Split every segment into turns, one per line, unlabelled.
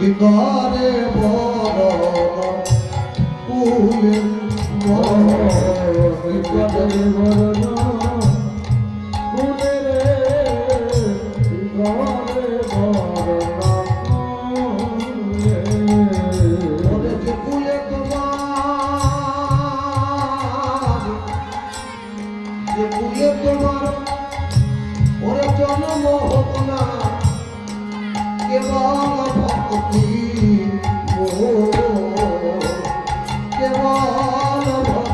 কি করে বড় কুলে কি করে বড় কুলে কি করে বড় কুলে যে কুলে তোমার যে কুলে তোমার ওরে জন্ম হোক না কেবল ভক্তি কেবল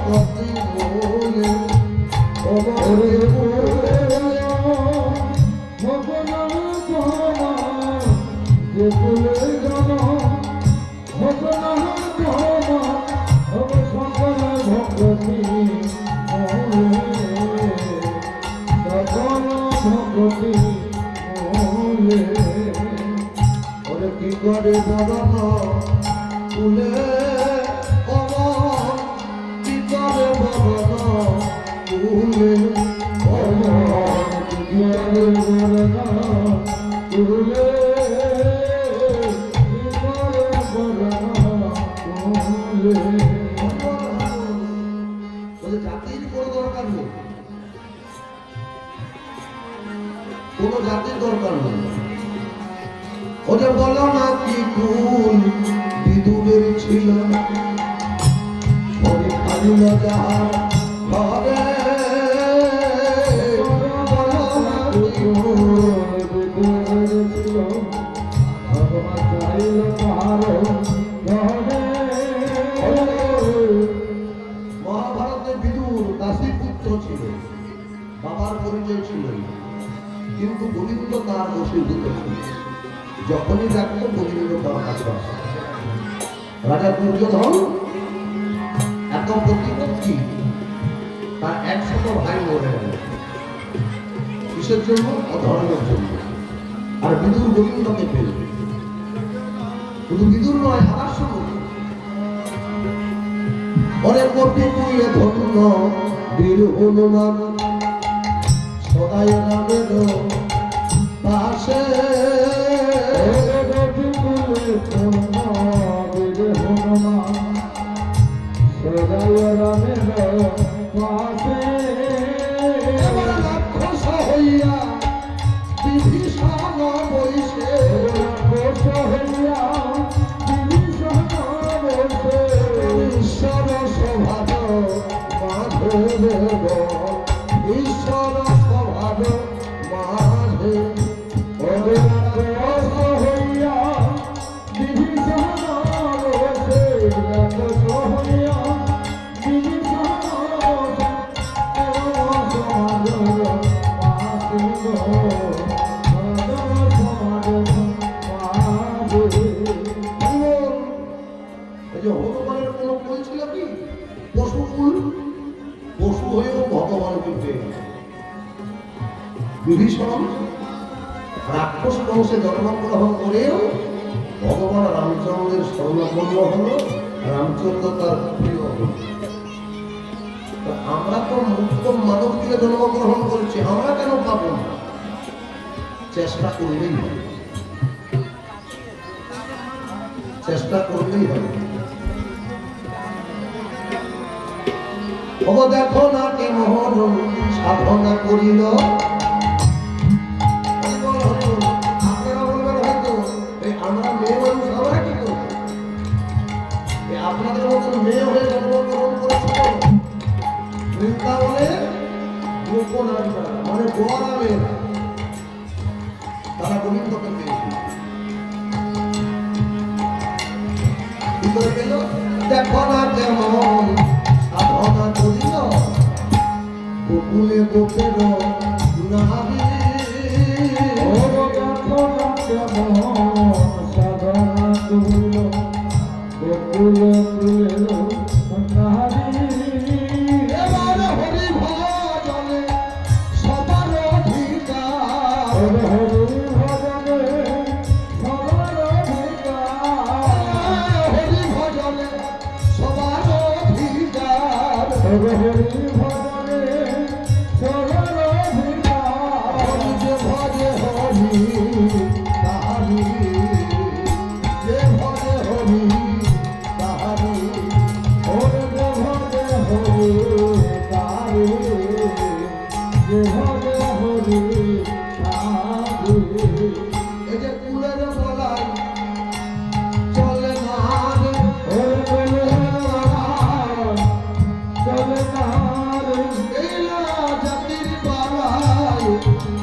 ভক্তি বলে ওরে ভগবান তোমার যে কুলে জন ভগবান তোমার সকল ভক্তি সকল ভক্তি ওরে কি করে বদন কুলে অমন কি করে বদন কুলে অমন কি করে বদন কুলে কি করে বদন কুলে বলে জাতির কোনো দরকার নেই কোনো জাতির দরকার নেই ওরে বলো না কি কুল বিদুরের ছিল ওরে খালিল যাহার ঘরে বলো না কি কুল বিদুরের ছিল ভগবান চাইল তাহার ঘরে মহাভারতে বিদুর দাসী পুত্র ছিল বাবার পরিচয় ছিল কিন্তু গোবিন্দ তার বশীভূত ছিল যখনই ডাকতো গোবিন্দ তার কাছে রাজা দুর্যোধন এত প্রতিপত্তি তার 100 ভাই মরে গেল কিসের জন্য অধর্মের জন্য আর বিদুর গোবিন্দকে পেল শুধু বিদুর নয় আবার শুনুন ওরে কোটি কুলে ধন্য বীর হনুমান সদাই রামের পাশে সদাই রামের পাশে রাক্ষস হইয়া বিভীষণ বৈশে রাক্ষস হইয়া বিভীষণ বৈশে ঈশ্বর স্বভাব মাধব ঈশ্বর স্বভাব মাধব হইয়া বিভীষণ বৈশে রাক্ষস হইয়া হনুমানের কোন কুল ছিল কি পশু কুল পশু হয়েও ভগবানকে পেয়ে বিভীষণ রাক্ষস বংশে জন্মগ্রহণ করেও ভগবান রামচন্দ্রের স্বর্ণপন্ন হলো রামচন্দ্র তার প্রিয় হল আমরা তো মুক্ত মানব দিয়ে জন্মগ্রহণ করেছি আমরা কেন পাবো না চেষ্টা করলেই হবে চেষ্টা করলেই হবে ও দেখো না কেমন সাধনা করিল আপনারা বলবেন হয়তো আমরা মেয়ে মানুষ আমরা কি করবো আপনাদের মতন মেয়ে হয়ে জন্মগ্রহণ করেছিল বৃন্দাবনে গোপনারীরা মানে গোয়ারা মেয়েরা তারা গোবিন্দকে পেয়েছিল কি করে পেল দেখো না কেমন সাধনা করিল গোকুলে গোপের নারী দেখো না কেমন সাধনা করিল গোকুলে গোপের নারী এবার হরি ভজনে সবার অধিকার হরি ভজনে সবার অধিকার হরি ভজনে সবার অধিকার হরি ভজনে সবার অধিকার হরি যে ভজে হরি তাহারি যে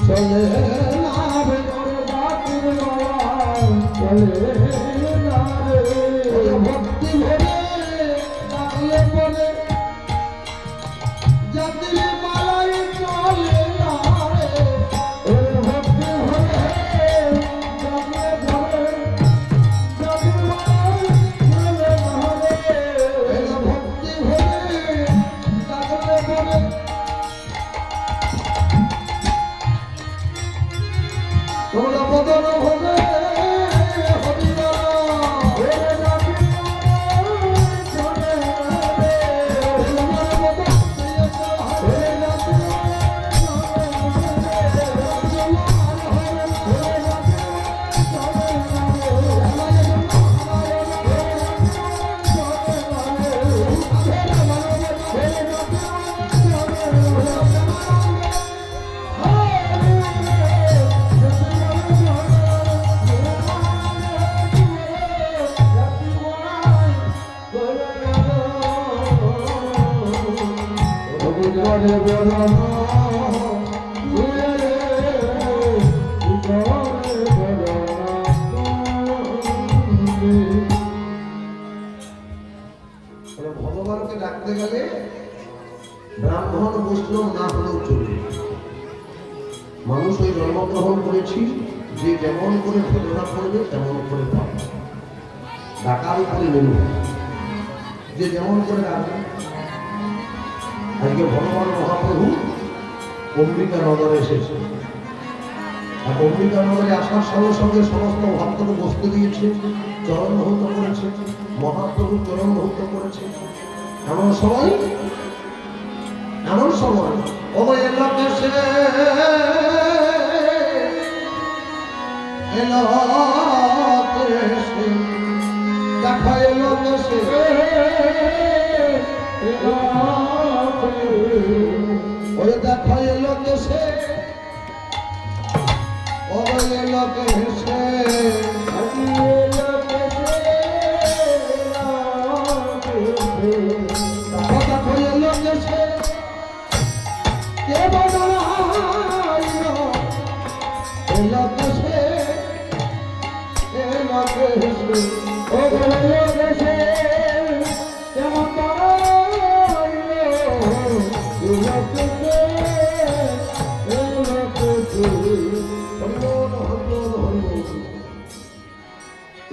চলে না রে বাপুর মালা চলে না রে ভক্তি ভরে ডাকলে পরে জাতির মালাই চলে না রে ভক্তি ভরে ডাকলে পরে জাতির মালাই চলে না রে ভক্তি ভরে ডাকলে পরে তোমরা বদন হবে ভগবানকে ডাকতে গেলে ব্রাহ্মণ বৈষ্ণব না হলেও চলবে। মানুষ ওই জন্মগ্রহণ করেছি, যে যেমন করে ভজনা করবে তেমন করে পাবে। ডাকার উপরে মেনু, যে যেমন করে ডাকবে। আজকে ভগবান মহাপ্রভু অম্বিকা নগরে এসেছে। আর অম্বিকা নগরে আসার সঙ্গে সঙ্গে সমস্ত ভক্তকে বসতে দিয়েছে, চরণ ধৌত করেছে, মহাপ্রভু চরণ ধৌত করেছে। এমন সময় এলো দেশে দেখা এলো দেশে ওই দেখা এলো দেশে এলো দেশে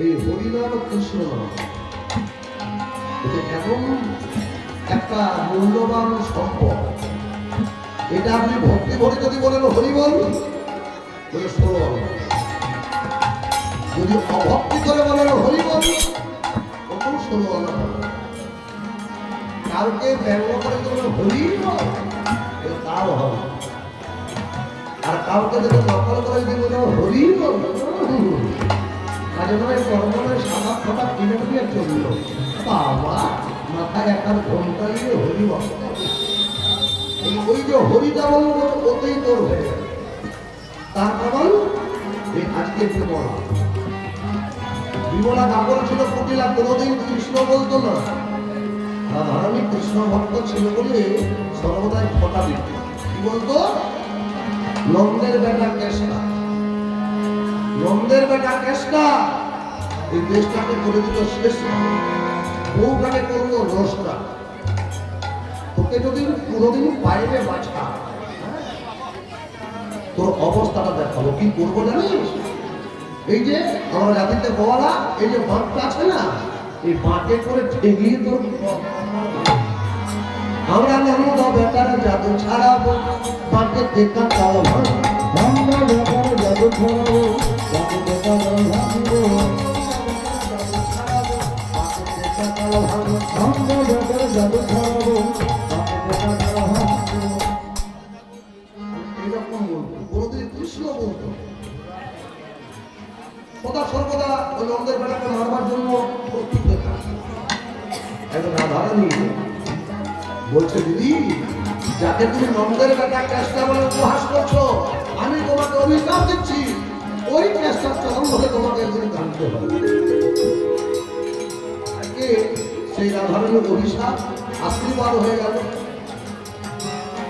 এই হরিনাম কৃষ্ণ নাম এটা এমন একটা মূল্যবান সম্পদ। এটা আপনি ভক্তি ভরে যদি বলেন হরি বল বলে শোন, যদি অভক্তি করে বলেন হরি বল তখন শোনো না। কাউকে ব্যঙ্গ করে বলেন হরি বল তাও হবে, আর কাউকে যদি নকল করে যদি বলেন হরি বল কাজে নয় কর্মনের সাদা ফটা কিনে দিয়ে চলল। বাবা মাথায় একটা ঘন্টা দিয়ে হরি বল, ওই যে হরিটা বলবো ওতেই তোর হয়ে যাবে। তার কারণ এই আজকে বিমলা কাপড় ছিল কুটিলা, কোনোদিন কৃষ্ণ বলতো না। আমি কৃষ্ণ ভক্ত ছিল বলে সর্বদাই ফটা দিত। কি বলতো? নন্দের বেটা কেষ্টা, নন্দের বেটা কেষ্টা এই দেশটাকে করে দিল শেষ, বউটাকে করলো রসটা। তোকে যদি কোনোদিন বাইরে বাঁচা তোর অবস্থাটা দেখাবো। কি করবো জানিস? এই যে আমরা জাতিতে বলা এই যে বাঁকটা আছে না, এই বাঁকে করে ঠেকিয়ে তোর আমরা নন্দ বেটার জাদু ছাড়াবো, বাঁকে টেকা কাল ভাঙবো, বেটার জাদু ছাড়াবো, বাঁকে টেকা কাল ভাঙবো, নন্দ বেটার জাদু ছাড়াবো, বাঁকে টেকা কাল ভাঙবো। এরকম বলতো, কোনদিন কৃষ্ণ বলতো সদা সর্বদা ওই নন্দের বেটাকে মারবার জন্য প্রস্তুত হয়ে থাকে। একজন রাধারানী বলছে, দিদি যাকে তুমি নন্দের বেটা কেষ্টা বলে উপহাস করছো, আমি তোমাকে অভিশাপ দিচ্ছি, ওই কেষ্টার চরণ ধরে তোমাকে একদিন জানতে হবে। আজকে সেই রাধারানীর অভিশাপ আশীর্বাদ হয়ে গেল,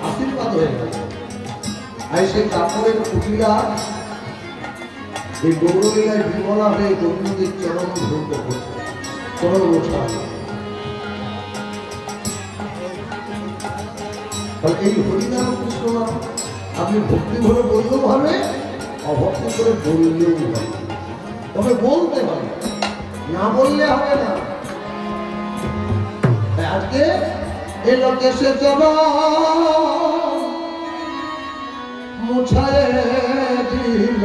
আশীর্বাদ হয়ে গেল। আর সেই কাপড়ের কুটিরা এই গৌরলীলায় বিমলা হয়ে গোবিন্দের চরণ ধৌত করছে, চরণ ওঠা। এই হরিনাম কৃষ্ণ নাম আপনি ভক্তি করে বললেও হবে, অভক্তি করে বললেও হবে, তবে বলতে হবে, না বললে হবে না। আজকে এ লোকে সে চরণ মুছায় দিল,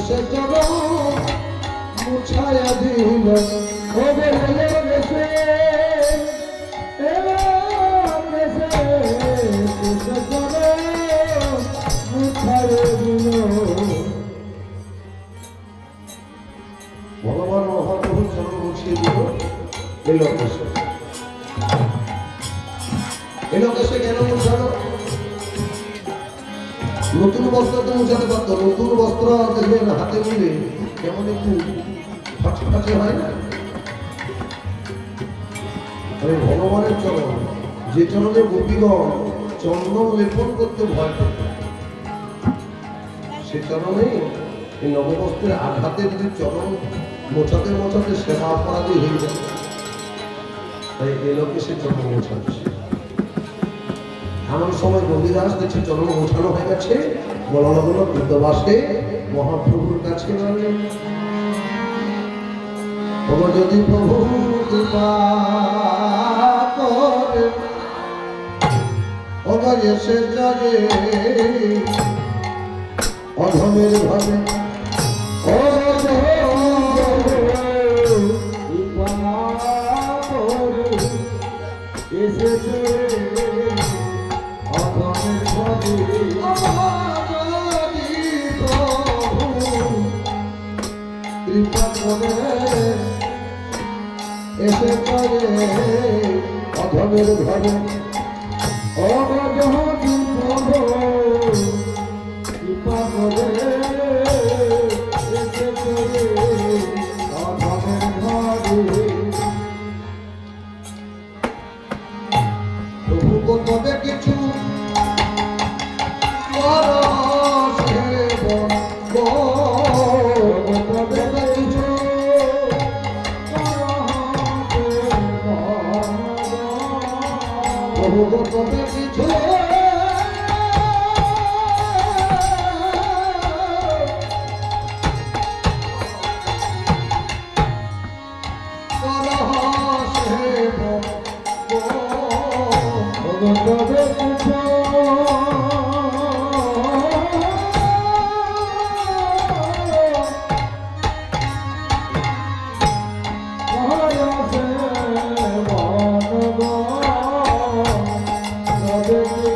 সে জন মুছায় দিল, সে জন মুছায় দিল, ভগবান মহাপ্রভু চরণ মুছিয়ে দিল। এলোকেশে কেন মুছালো? নতুন বস্ত্র তো মুছাতে পারত, নতুন বস্ত্র দেখবেন হাতে নিলে কেমন একটু ফাঁচে হয় না? ভগবানের চরণ, যে চরণে গোপীগণ চন্দন লেপন করতে ভয় পেত, সে চরণে এই নববস্ত্রের আঘাতে যদি চরণ মোছাতে মোছাতে সেবা অপরাধী হয়ে যায়, তাই এলোকে সে চরণ মোছাচ্ছে। এমন সময় গম্ভীরাস দেখছে চরণ মোছানো হয়ে গেছে, বলা হলো বৃদ্ধবাসে মহাপ্রভুর কাছে গেলে, যদি প্রভু কৃপা করে এসে যাবে অধমের ভাবে, এসেছে অধমের ভাবে, কৃপা করে এসে করে অধমের ঘরে, কৃপা করে এসে করে অধমের ঘরে। প্রভু তবে কিছু তবে কিছু Thank you.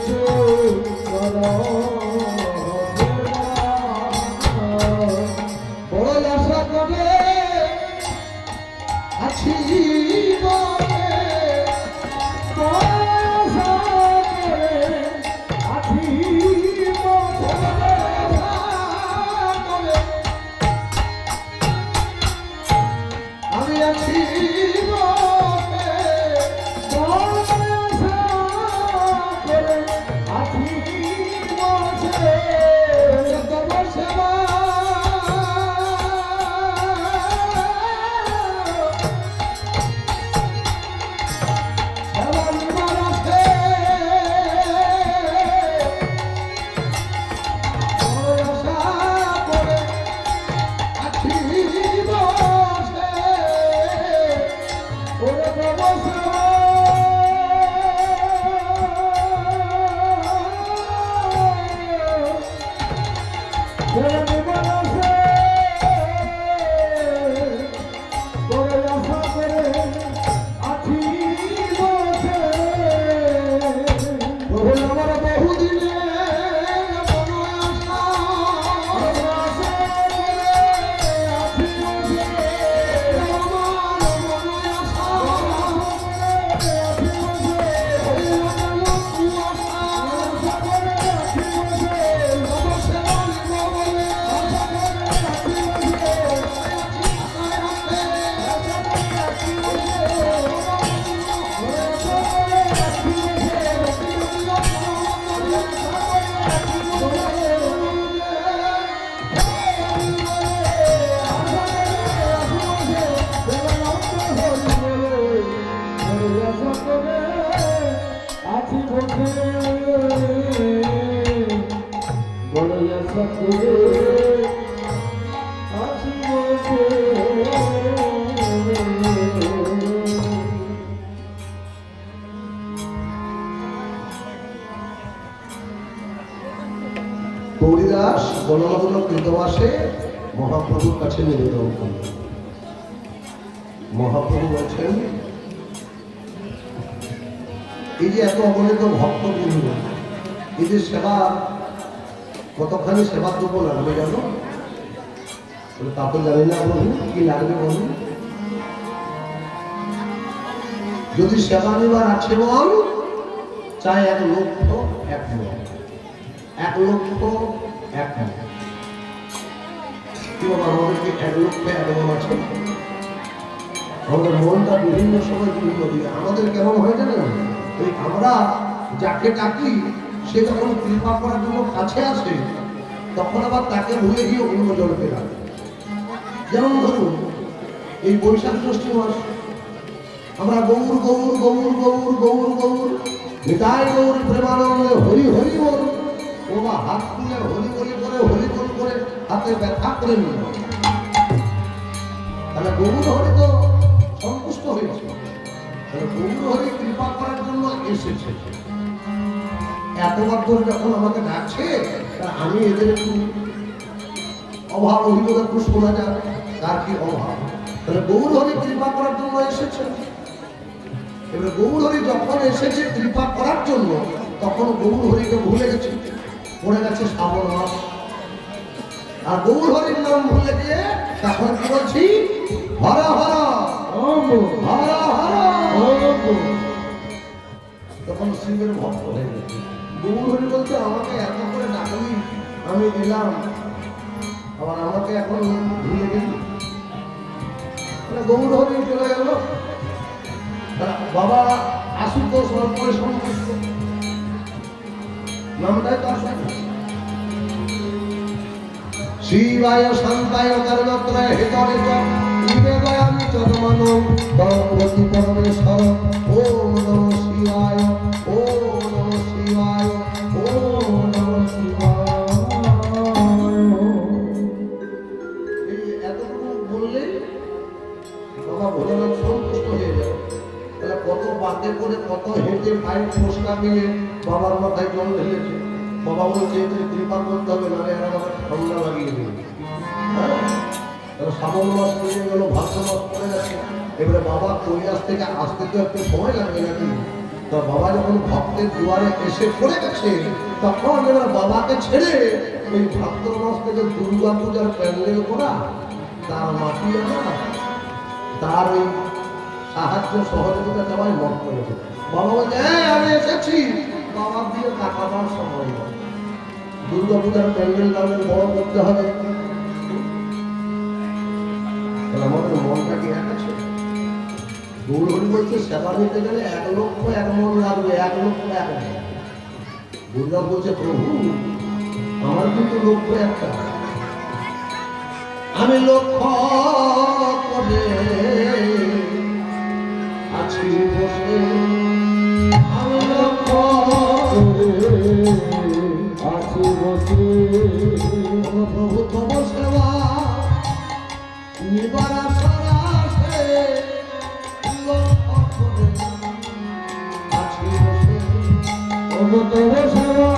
গৌরীদাস গণমাধব কৃতবাসে মহাপ্রভুর কাছে নিবেদন করলেন। মহাপ্রভু বলছেন, এই যে এত অগণিত ভক্তবৃন্দ, এই যে সেবা, কতখানি সেবা দেবো লাগবে জানো? তা তো জানি না প্রভু, কি লাগবে বলুন? যদি সেবা নেবার আছে বল, চাই 1 লক্ষ 1 মন, 1 লক্ষ 1 মন। কি বাবা, আমাদের কি 1 লক্ষ 1 মন আছে? আমাদের মনটা বিভিন্ন সময় বিভিন্ন দিকে আমাদের কেমন হয়ে জানেন? ওই আমরা যাকে ডাকি সে যখন কৃপা করার জন্য কাছে আসে, তখন আবার তাকে ভুলে গিয়ে অন্য জনকে ডাকে। যেমন ধরুন এই বৈশাখ জ্যৈষ্ঠ মাস, আমরা গৌর গৌর গৌর গৌর গৌর গৌর নিতাই গৌর প্রেমানন্দে হরি হরি বল, ও বা হাত তুলে হরি হরি করে হরি বল করে হাতে ব্যথা করে নিল, তাহলে গৌর হরি তো সন্তুষ্ট হয়েছে। তাহলে গৌর হরি কৃপা করার জন্য এসেছে। এতবার ধরে যখন আমাকে ডাকছে, আমি এদের একটু অভাব অভিযোগ একটু শোনা যায়, তার কি অভাব? তাহলে গৌর হরি কৃপা করার জন্য এসেছে। এবার গৌর হরি যখন এসেছে কৃপা করার জন্য, তখন গৌর হরিকে ভুলে গেছে, পড়ে গেছে শ্রাবণ মাস। আর গৌর হরির নাম ভুলে গিয়ে তখন কি বলছি? হর হর হর হর। তখন শিবের ভক্ত হয়ে গেছে। গৌর হরি বলছে, আমাকে এত করে ডাকলি, আমি এলাম, আবার আমাকে এখন ভুলে গেলি। গৌর হরি চলে গেল। বাবা আশুতোষ অল্পে সন্তুষ্ট, নামটাই তার সঙ্গে। শিবায় শান্তায় কর্মত্রয় হেতরে চ নিবেদয়ামি চরমানম তরপতি পরমেশ্বর। ওম নমঃ শিবায়, ওম নমঃ শিবায়, ওম নমঃ শিবায়। এই এতটুকু বললেই বাবা ভোলেনাথ সন্তুষ্ট হয়ে যায়। তাহলে কত বাতে করে, কত হেঁটে পায়ের ফোসকা নিয়ে বাবার মাথায় জল ঢেলেছে। বাবা বলছে এদের কৃপা করতে হবে, নাহলে আর আমাকে ঠান্ডা লাগিয়ে দেবে। শ্রাবণ মাস পেরিয়ে গেল, ভাদ্র মাস পড়ে যাচ্ছে। এবারে বাবা কৈলাস থেকে আসতে তো একটু সময় লাগবে নাকি? তা বাবা যখন ভক্তের দুয়ারে এসে পড়ে গেছে, তখন এবার বাবাকে ছেড়ে ওই ভাদ্র মাস থেকে দুর্গা পূজার প্যান্ডেল করা, তার মাটি আনা, তার ওই সাহায্য সহযোগিতা সবাই মত করেছে। বাবা বলছে, আমি এসেছি, বাবা দিয়ে টাকা পাওয়ার সময় নয়। দুর্গা পূজার প্যান্ডেল আমাদের বড় করতে হবে। আমাদের মনটা কি এক আছে? গৌর হরি বলছে, সেবা নিতে গেলে 1 লক্ষ 1 মন লাগবে, 1 লক্ষ 1 মন। দুর্গা বলছে, প্রভু আমার কিন্তু লক্ষ্য একটা, আমি লক্ষ্য করে আছি বসে, আমি লক্ষ্য করে আছি বসে। প্রভু তব সেবা নিবার আশার আসে, লক্ষ্য করে আছি বসে। তব সেবা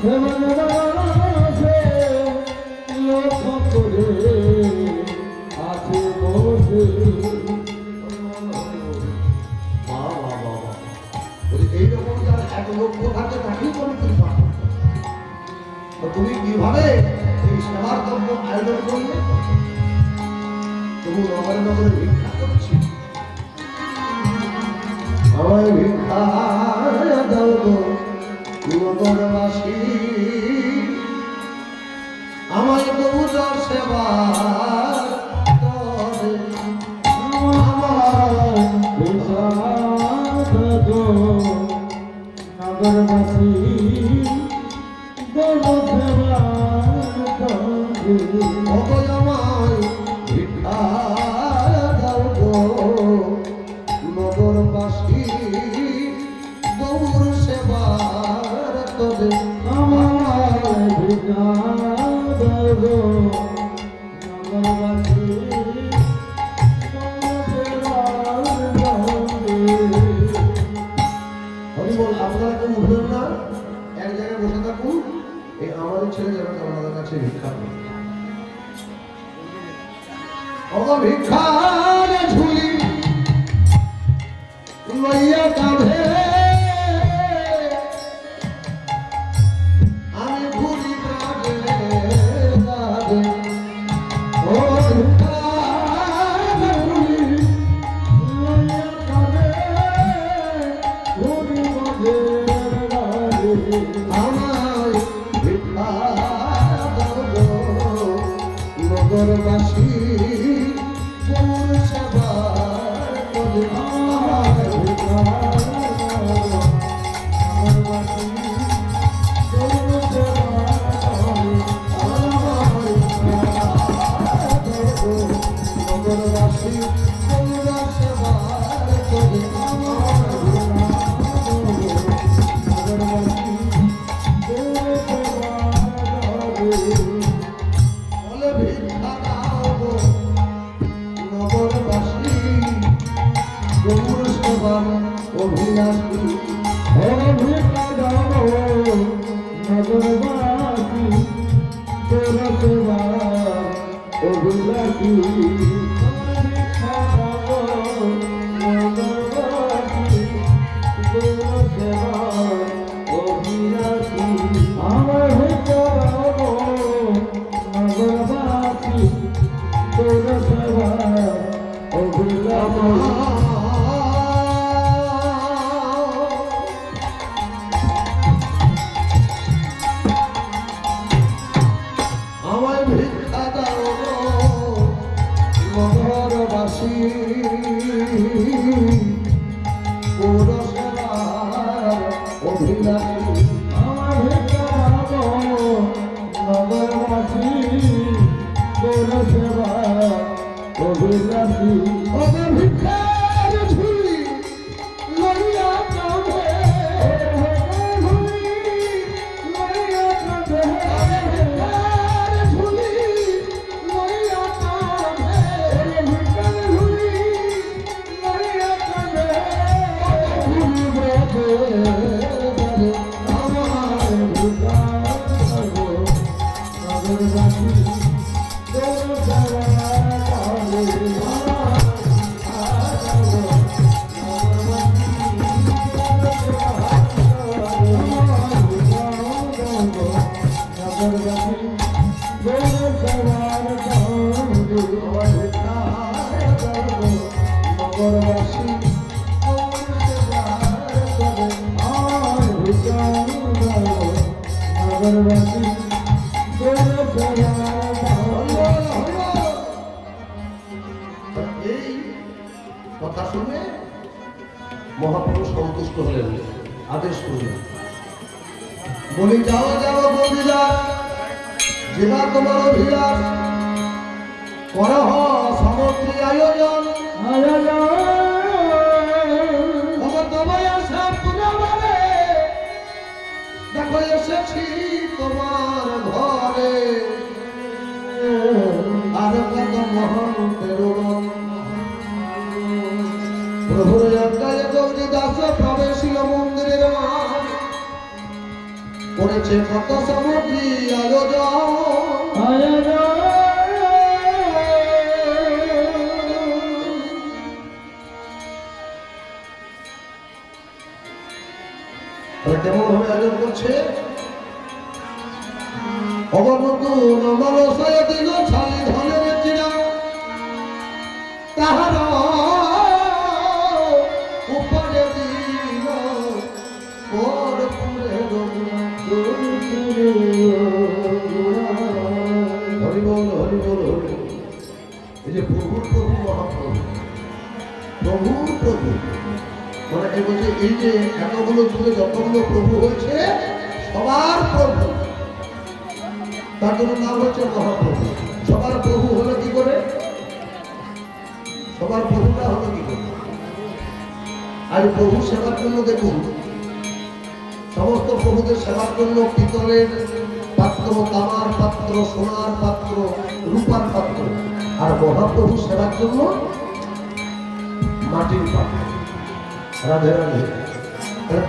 সেবা নিবার আসে, লক্ষ্য করে আছি বসে। এইরকম যার 1 লক্ষ থাকে তাকেই করে কৃপা। তুমি কিভাবে এই সেবার কর্ম আয়োজন করলে? তুমি নগরে নগরে ভিক্ষা করছি, আমায় ভিক্ষা দাও গো নগরবাসী, আমায় গৌর সেবা করে, আমার ভিক্ষা দাও নগরবাসী, গৌর সেবা করে, আমায় ভিক্ষা দাও গো নগরবাসী, গৌর বাড়ির ছেলে যারা আমাদের কাছে ভিক্ষা করে ভিক্ষার ঝুলি লইয়া কাঁধে আমি ঘুরি কাঁধে কাঁধে ও ভিক্ষার ঝুলি লইয়া কাঁধে ঘুরি কাঁধে আমায় ভিক্ষা দাও গো নগরবাসী অভিলাষী ভিক্ষা দাও নগরবাসী তোর সেবা অভিলাষী ভিক্ষা দাও নগরবাসী তোর সেবা অভিলাষী আমার ভিক্ষা দাও নগরবাসী তোর সেবা অভিলাষী ভিক্ষার ঝুলি লইয়া কাঁধে লইয়া কাঁধে ভিক্ষার ঝুলি লইয়া কাঁধে ভিক্ষার ঝুলি লইয়া কাঁধে ঝুলি ব্রতে আমার ভিক্ষা নগরবাসী এই কথা শুনে মহাপ্রভু সন্তুষ্ট হলেন, আদেশ করলেন, বলি যাও যাও গোপীদাস, যেবা তোমার অভিলাষ, করহ সামগ্রী আয়োজন তোমায় আসা পুনরাবে দেখো এসেছি তোমার ঘরে আর কত মহান প্রেরণ প্রভুর আজ্ঞায় গৌরী দাস প্রবেশিল মন্দিরের মাঠ করেছে কত সামগ্রী আয়োজন কেমন ভাবে আয়োজন করছে অবনতুন মনসায় দিল ছালি ধনের চিরা তাহার উপরে দিল হরিবল হরিবল হরি। এই যে প্রভুর প্রভু মহাপ্রভু প্রভুর প্রভু মানে এই বলছে এই যে এতগুলো যুগে যতগুলো প্রভু হয়েছে সবার প্রভু, তার জন্য নাম হচ্ছে মহাপ্রভু। সবার প্রভু হলো কি করে? সবার প্রভুটা হলো কি করে? আর প্রভু সেবার জন্য দেখুন সমস্ত প্রভুদের সেবার জন্য পিতলের পাত্র, তামার পাত্র, সোনার পাত্র, রূপার পাত্র, আর মহাপ্রভু সেবার জন্য মাটির পাত্র। রাধে রাধে।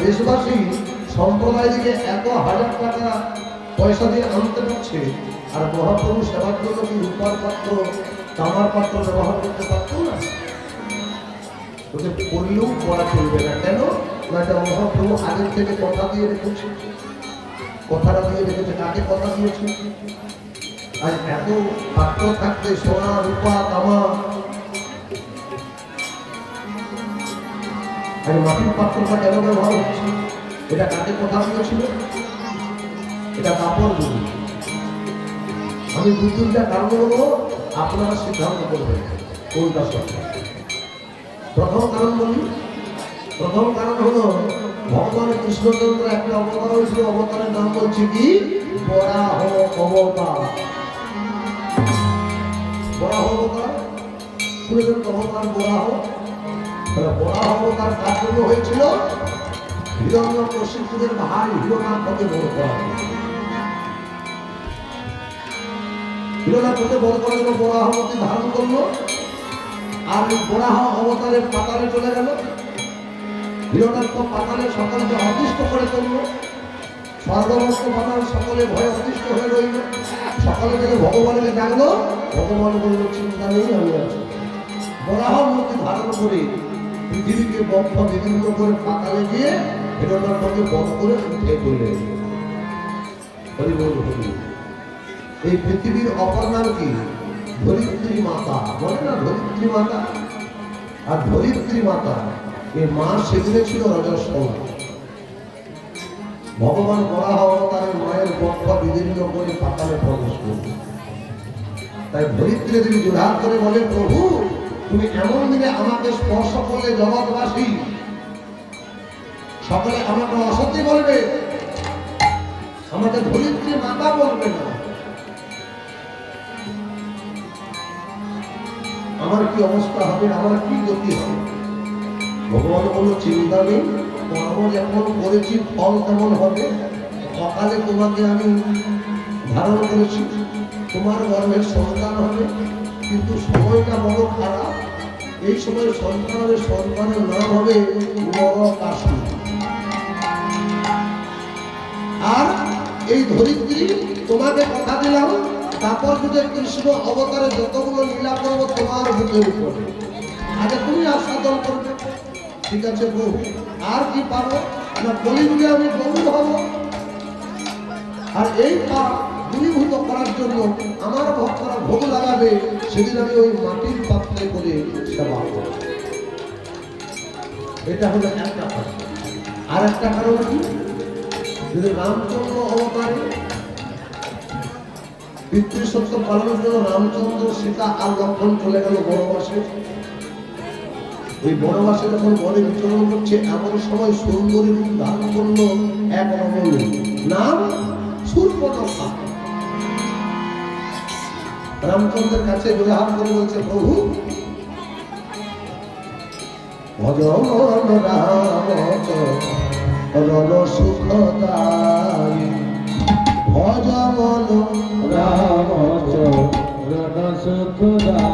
দেশবাসী সম্প্রদায় দিকে 1,000 টাকা পয়সা দিয়ে আনতে পারছে, আর মহাপ্রভু সেবার জন্য কি রূপার পাত্র তামার পাত্র ব্যবহার করতে পারতো না? ওকে করলেও করা চলবে না। কেন না? এটা মহাপ্রভু আগের থেকে কথা দিয়ে রেখেছে। কথাটা দিয়ে রেখেছে, কাকে কথা দিয়েছে? আর এত পাত্র থাকতে সোনা রূপা তামা আর মাটির পাত্রটা কেন ব্যবহার হচ্ছে? এটা কাকে কথা দিয়েছিল? এটা কাপড় গুলি। আমি দু তিনটা কারণ বলবো, আপনারা সিদ্ধান্ত করবেন কোনটা সত্য। প্রথম কারণ বলি, প্রথম কারণ হলো ভগবান কৃষ্ণচন্দ্র একটা অবতার হয়েছিল, অবতারের নাম বলছে কি বরাহ অবতার। বরাহ অবতার শুনেছেন তো? অবতার বরাহ। বরাহ অবতার কার জন্য হয়েছিল? হিরণ্যকশিপুরের ভাই হিরণ্যাক্ষকে বধ করা। হিরণ্যাক্ষকে বধ করার জন্য বরাহ মূর্তি ধারণ করলো, আর এই বরাহ অবতারে পাতালে চলে গেল। হিরণ্যাক্ষ পাতালে সকলকে অতিষ্ঠ করে তুলল। স্বর্গবস্ত পাতাল সকলে ভয়ে অতিষ্ঠ হয়ে রইল। সকলে থেকে ভগবানকে ডাকলো, ভগবান বলল চিন্তা নেই, আমি আছি। বরাহ মূর্তি ধারণ করে পৃথিবীকে বক্ষ বিভিন্ন করে পাতালে গিয়ে হিরণ্যাক্ষকে বধ করে উঠে তুলে। হরি বল হরি। এই পৃথিবীর অপর নাম কি? ধরিত্রী মাতা। বলে না ধরিত্রী মাতা? আর ধরিত্রী মাতা এই মা সেদিনে ছিল রজস্বলা। ভগবান বরাহ অবতারের মায়ের বক্ষ বিদীর্ণ করে পাতালে প্রবেশ করল। তাই ধরিত্রী দেবী জোড়হাত করে বলে, প্রভু তুমি এমন দিনে আমাকে স্পর্শ করলে জগৎবাসী সকলে আমাকে অসত্যি বলবে, আমাকে ধরিত্রী মাতা বলবে না। আমার কি অবস্থা হবে, আমার কি গতি হবে? ভগবান কোনো চিন্তা নেই, কর্ম যেমন করেছি ফল তেমন হবে। সকালে তোমাকে আমি ধারণ করেছি, তোমার গর্ভের সন্তান হবে, কিন্তু সময়টা বড় খারাপ। এই সময় সন্তানের নাম হবে নরকাসুর। আর এই ধরিত্রী তোমাকে কথা দিলাম, তারপর যদি কৃষ্ণ অবতারে যতগুলো লীলা করবো তোমার বুকের উপরে, আগে তুমি আস্বাদন করবে। ঠিক আছে প্রভু, আর কি পাবো না? কলিযুগে আমি গৌর হব, আর এই পাপ দূরীভূত করার জন্য আমার ভক্তরা ভোগ লাগাবে, সেদিন আমি ওই মাটির পাত্রে করে সেবা করব। এটা হলো একটা কারণ। আর একটা কারণ কি? যদি রামচন্দ্র অবতারে পিতৃসত্য পালনের জন্য রামচন্দ্র সীতা আর লক্ষণ চলে গেল বনবাসে। ওই বনবাসে যখন বনে বিচরণ করছে, এমন সময় সুন্দরী রূপ ধারণ করলো এক রমণী, নাম শূর্পণখা। রামচন্দ্রের কাছে জোড়হাত করে বলছে, প্রভু ভজন রাম সুখদায়ী, ভজন রাম সুখদায়ী।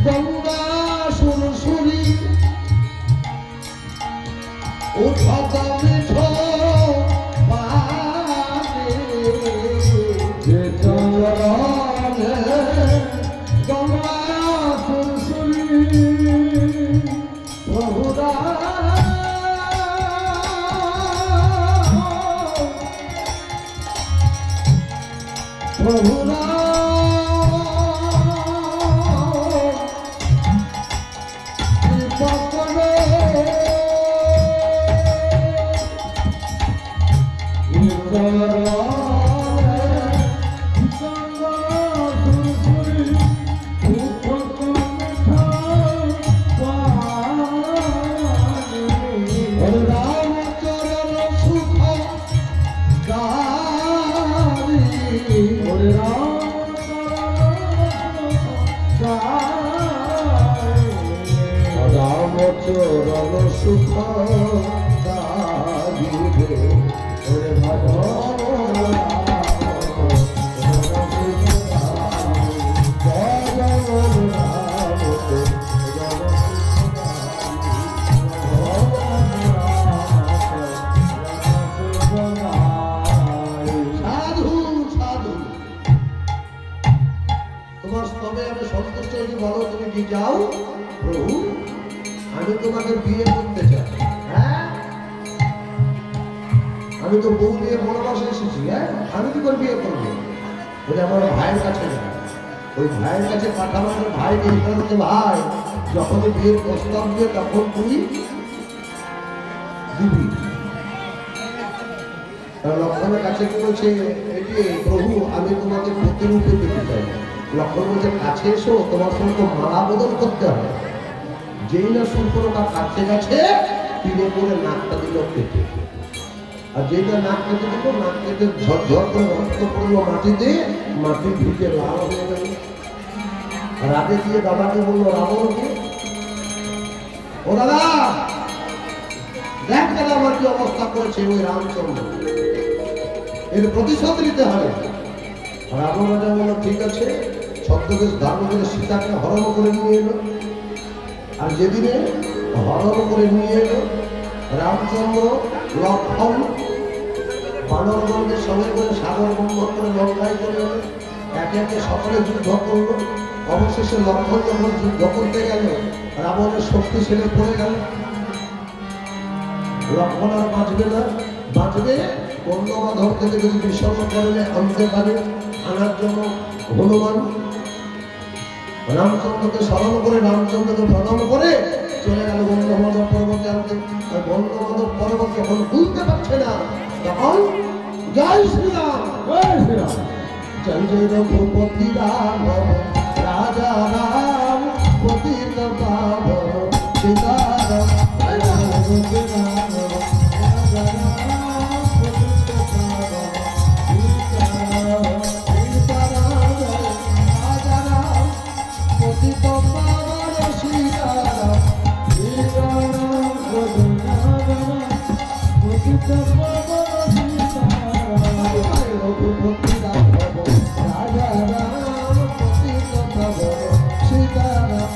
গঙ্গা সুরসুরি উঠত মিঠ পানে, গঙ্গা সুরসুরি প্রভুরা প্রভুরা চরণ সুখ দাবিবে ওরে সাধু সাধু তোমার স্তবে আমি সন্তুষ্ট হয়েছি। বলো তুমি কি যাও? প্রভু আমি তোমাকে বিয়ে করতে চাই। হ্যাঁ, আমি তো বউ নিয়ে বনবাসে এসেছি। হ্যাঁ, আমি কি করে বিয়ে করবো? বলে আমার ভাইয়ের কাছে যাই। ওই ভাইয়ের কাছে পাঠাবার ভাই বলতে, ভাই যখন বিয়ের প্রস্তাব দিয়ে তখন তুই দিবি। লক্ষণের কাছে কি বলছে, এটি প্রভু আমি তোমাকে প্রতিরূপে দিতে চাই। লক্ষণ বলছে কাছে এসো, তোমার সঙ্গে মালা বদল করতে হবে। যেই না সুন্দরতা কাছে গেছে তীরে করে নাকটা দিল কেটে, আর যেই না নাক কেটে দিল, নাক কেটে ঝরঝর করে রক্ত পড়লো মাটিতে, মাটি ভিজে লাল হয়ে গেল। আর আগে দিয়ে দাদাকে বললো রাবণকে, ও দাদা দেখ দাদা আমার কি অবস্থা করেছে ওই রামচন্দ্র, এর প্রতিশোধ নিতে হবে। রাবণ রাজা বললো ঠিক আছে, ছদ্মবেশ ধারণ করে সীতাকে হরণ করে নিয়ে এলো। আর যেদিনে হরণ করে নিয়ে এলো রামচন্দ্র লক্ষণ বানরগণকে সঙ্গে করে সাগর বন্ধন করে লঙ্কায় চলে এলো। একে একে সকলে যুদ্ধ করলো। অবশেষে লক্ষণ যখন যুদ্ধ করতে গেল, রাবণের শক্তি ছেড়ে পড়ে গেল। লক্ষণ আর বাঁচবে না, বাঁচবে বন্যমাধব থেকে যদি বিসর্গ করলে আনতে পারে, আনার জন্য হনুমান রামচন্দ্রকে স্মরণ করে, রামচন্দ্রকে প্রণাম করে চলে গেল বন্যমাধব পর্বতে আনতে। আর বন্যমাধব পর্বত যখন বুঝতে পারছে না, তখন জয় শ্রীরাম, জয় শ্রীরাম, জয় জয় রঘুপতি রাম, রাজা রাম, পতিত পাবন সীতারাম, জয় রঘুপতি রাম, রাজা রাম, পতিত পাবন সীতারাম, সীতারাম, রাজা রাম, পতিত পাবন সীতারাম, সীতারাম, পতিত পাবন সীতারাম, রঘুপতি রাম, রাজা রাম, পতিত পাবন সীতারাম,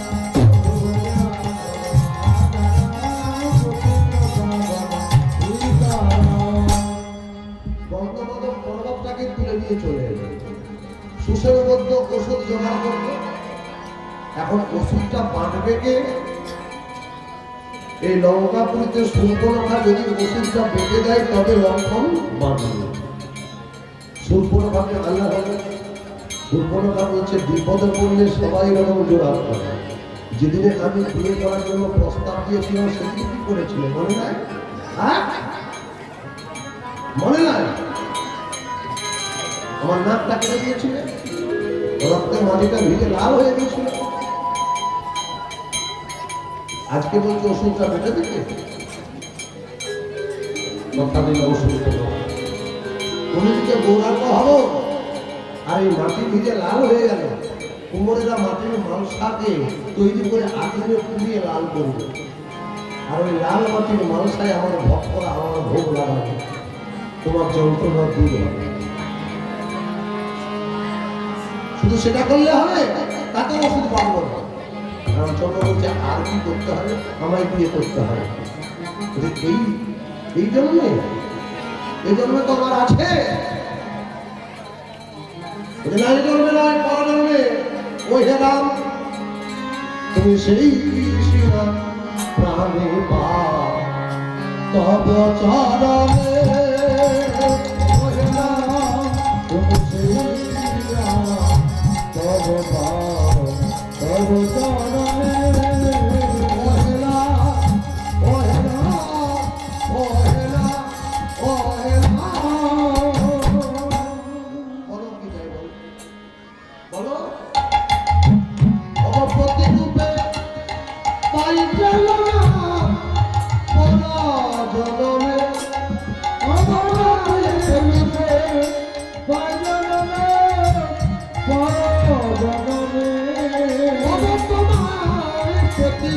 বঙ্গবন্ধু পর্বতটাকে তুলে নিয়ে চলে এলো। সুসেনবদ্ধ ওষুধ জোগাড় করলো। এখন ওষুধটা বাঁধবে কে? এই লঙ্কাপুরীতে সুর্পনখা যদি ওষুধটা বেঁধে দেয় তবে লক্ষণ বাঁধবে। সুর্পনখাকে আনা হবে। সুর্পনখা বলছে বিপদে পড়লে সবাই এরকম জোড়া করে। যেদিনে আমি বিয়ে করার জন্য প্রস্তাব দিয়েছিলাম সেদিন কি করেছিল মনে নাই? হ্যাঁ, মনে নাই? আমার নাকটা কেটে দিয়েছিল, রক্তে মাটিটা ভিজে লাল হয়ে গিয়েছিল। আজকে বলছে ওষুধটা বেঁধে দিতে, কথা দিলে ওষুধ তুমি দিকে গৌরাঙ্গ হবো। আর এই মাটি ভিজে লাল হয়ে গেল। কুমোরেরা মাটির মালসাকে তৈরি করে আগুনে পুড়িয়ে লাল করবে। আর ওই লাল মাটির মালসায় আমার ভক্তরা আমার ভোগ লাগাবে, তোমার যন্ত্রণা দূর হবে। শুধু সেটা করলে হবে, তাতে ওষুধ পাবো না। রামচন্দ্র বলছে আর কি করতে হবে? আমায় বিয়ে করতে হবে। এই জন্যে, এই জন্মে তো আমার আছে, এই জন্মে নয়, পর জন্মে। ওই হে রাম, তুমি সেই কৃষ্ণ প্রাণে পা তব চরণে, ওই হে রাম, তুমি সেই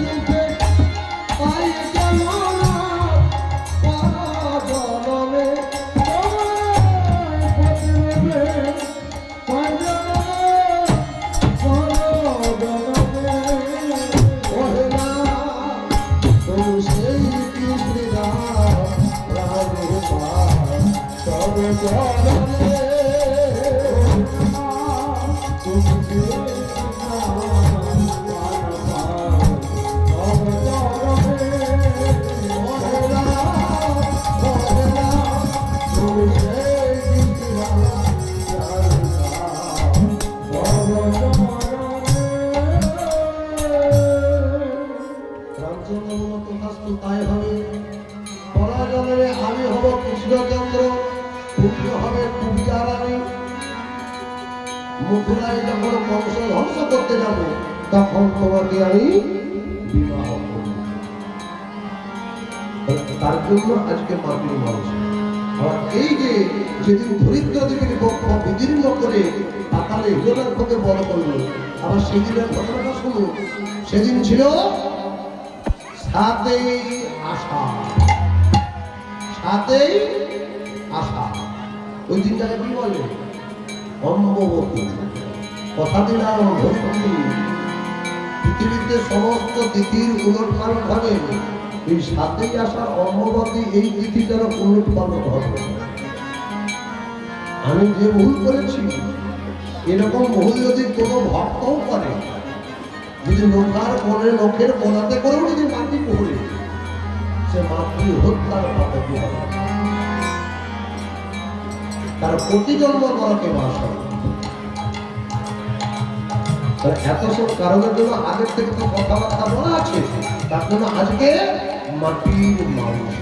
রূপে পাই কেমন জনমে তাই হবে পরাজনে আমি হব কৃষ্ণচন্দ্র, তুমি হবে কুবিয়ারানী। মথুরায় যখন বংশ ধ্বংস করতে যাব তখন তোমাকে আমি বিবাহ করব। তার জন্য আজকে মাটির মানুষ। আর এই যে যেদিন ধরিত্র দেবীর বক্ষ বিদীর্ণ করে পাতালে হিরণাক্ষকে বড় করলো, আবার সেদিনের ঘটনাটা শুনুন। সেদিন ছিল 7ই আষাঢ়, 7ই আষাঢ়। ওই দিনটাকে কি বলে? অম্ববতী। কথা দিলাম পৃথিবীতে সমস্ত তিথির উলট পালট হবে, এই 7ই আষাঢ় অম্ববতী এই তিথিটার উলট পালট হবে। আমি যে ভুল করেছি এরকম ভুল যদি কোনো ভক্তও করে, যদি নৌকার কোণে নখের কোনাতে করেও যদি মাটি পড়ে, সে মাতৃ হত্যার পাপে হবে, তার প্রতিজন্ম নরকে বাস হবে। এত সব কারণের জন্য আগের থেকে তো কথাবার্তা বলা আছে, তার জন্য আজকে মাটির মানুষ।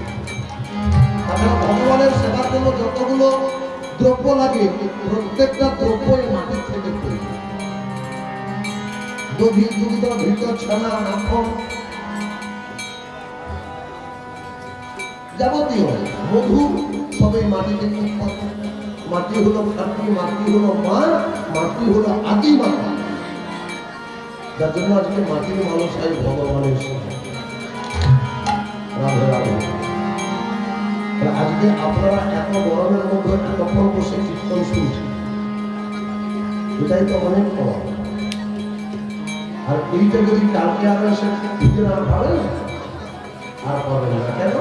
তাছাড়া ভগবানের সেবার জন্য যতগুলো দ্রব্য লাগে প্রত্যেকটা দ্রব্যই মাটির থেকে তৈরি। দধি, দুগ্ধ, ঘৃত, ছানা, মাখন, যাবতীয় মধু সবই মাটি থেকে উৎপন্ন। মাটি হলো খাঁটি, মাটি হলো মা, মাটি হলো আদি মাতা। যার জন্য আজকে মাটির মানুষ হয় ভগবানের রাধে রাধে। আজকে আপনারা এত গরমের মধ্যে তখন বসে কীর্তন শুনছেন, এটাই তো অনেক কম। আর এইটা যদি কালকে আর এসে খুঁজে না পারেন আর পাবেন না। কেন?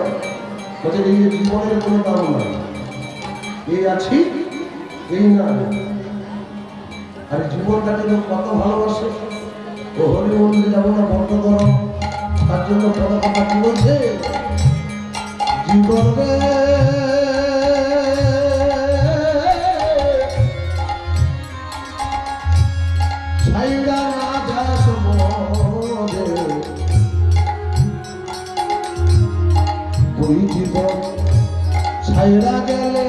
বলছে এই জীবনের কোনো দাম নাই, এই আছি এই না। আর জীবনটাকে তো কত ভালোবাসে। ও হরি মন্দিরে যাবো না বন্ধ করো, তার জন্য কোনো কথা কি বলছে? জীবন ছাইড়া না যাস মরে, তুই জীবন ছাইড়া গেলে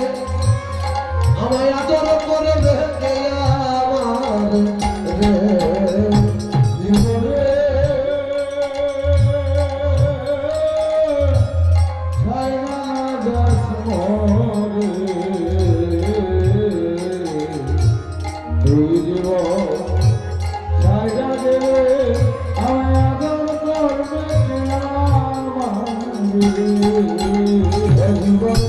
আমায় আদর করবে কে আমার রে জীবনে। ছাইড়া না যাস মরে, তুই জীবন ছাইড়া গেলে আমায় আদর করবে কে আমার জীবন।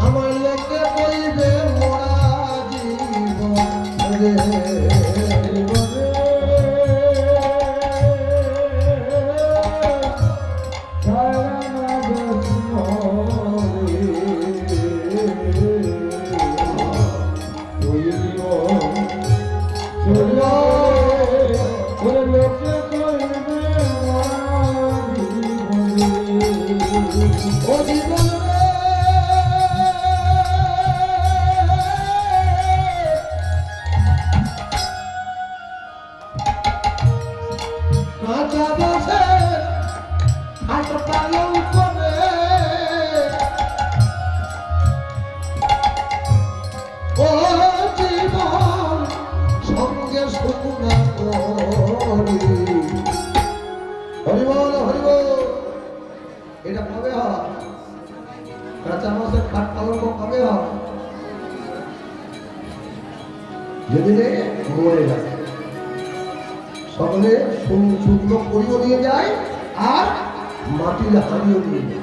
আমার লোকে বইবে মোরা জীবন রে ও জীবন। কাঁচা বসে হাট পালন করে ও জীবন সঙ্গে শুকনা করি এটা কবে হয়? কাঁচা মাছের খাট পালন কবে হয়? যেদিনে মরে যায়। সকলে শুকনো করিও নিয়ে যায় আর মাটির হাড়িও নিয়ে যায়।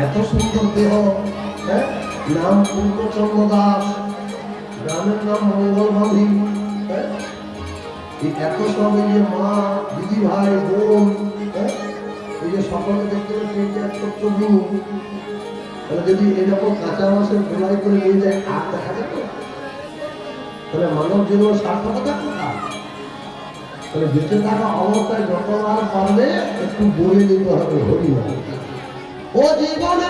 এত সুন্দর দেহ, হ্যাঁ, নাম পূর্ণচন্দ্র দাস, গ্রামের নাম মঙ্গলবাড়ি, হ্যাঁ, এত সব এই যে মা, দিদি ভাই, বোন, হ্যাঁ, এই যে সকলে দেখতে তাহলে যদি এরকম কাঁচা মাছের খোলাই করে নিয়ে যায় আর দেখা যাবে, তাহলে মানব জীবন সার্থকতা কোথায়? তাহলে বেঁচে থাকা অবস্থায় যতবার পারবে একটু বলে নিতে হবে হরি নাম। ও জীবনে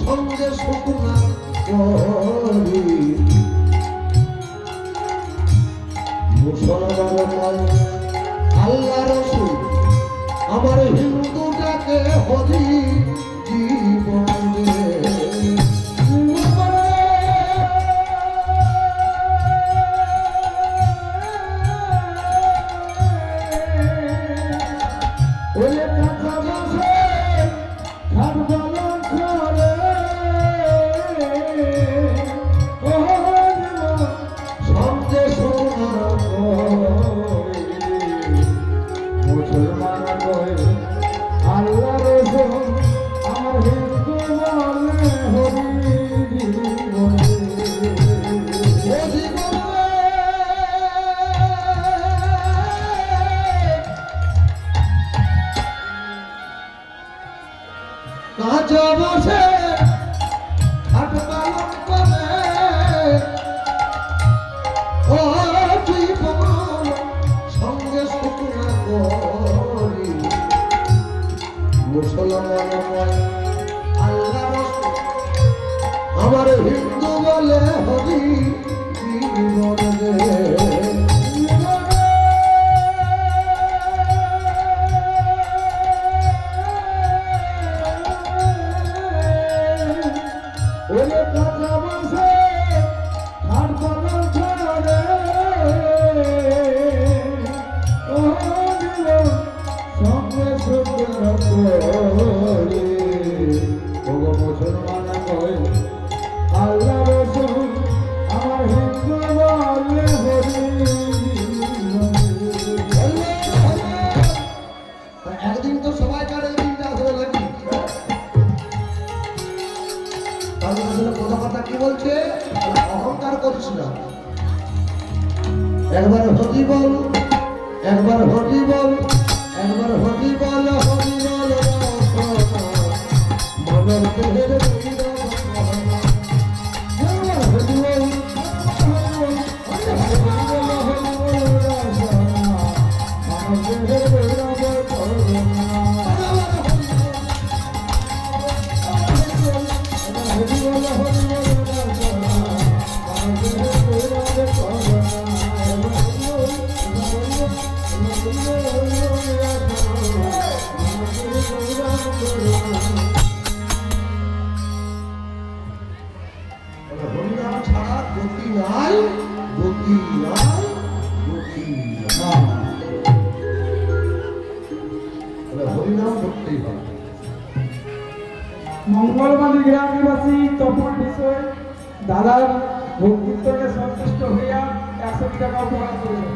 সঙ্গে শুকনা মুসলমান আল্লাহ রসুল আমার হিন্দুটাকে হরি জীবনে কাঁচা বসে হাট পালন করে ও জীবন সঙ্গে শুকনা করি মুসলমান আল্লাহ রসুল আমার হিন্দু বলে হরি জীবন একদিন তো সবাইকার এই দিনটা আসবে নাকি? তাহলে আসলে কথা কি বলছে? অহংকার করিস না। একবার হরি বল, একবার হরি বল, একবার হরি বল, হরি বল মনের দেহের হরিনাম ছাড়া গতি নাই, গতি নাই, গতি নাই। হরিনাম করতেই হবে।
মঙ্গলবাড়ি গ্রাম নিবাসী তপন বিষয় দাদার ভক্তিত্বকে সন্তুষ্ট হইয়া 100 টাকা উপহার করিলেন।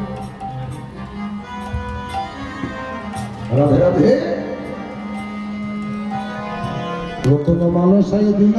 রাধে রাধে। রতন মানসায় দিন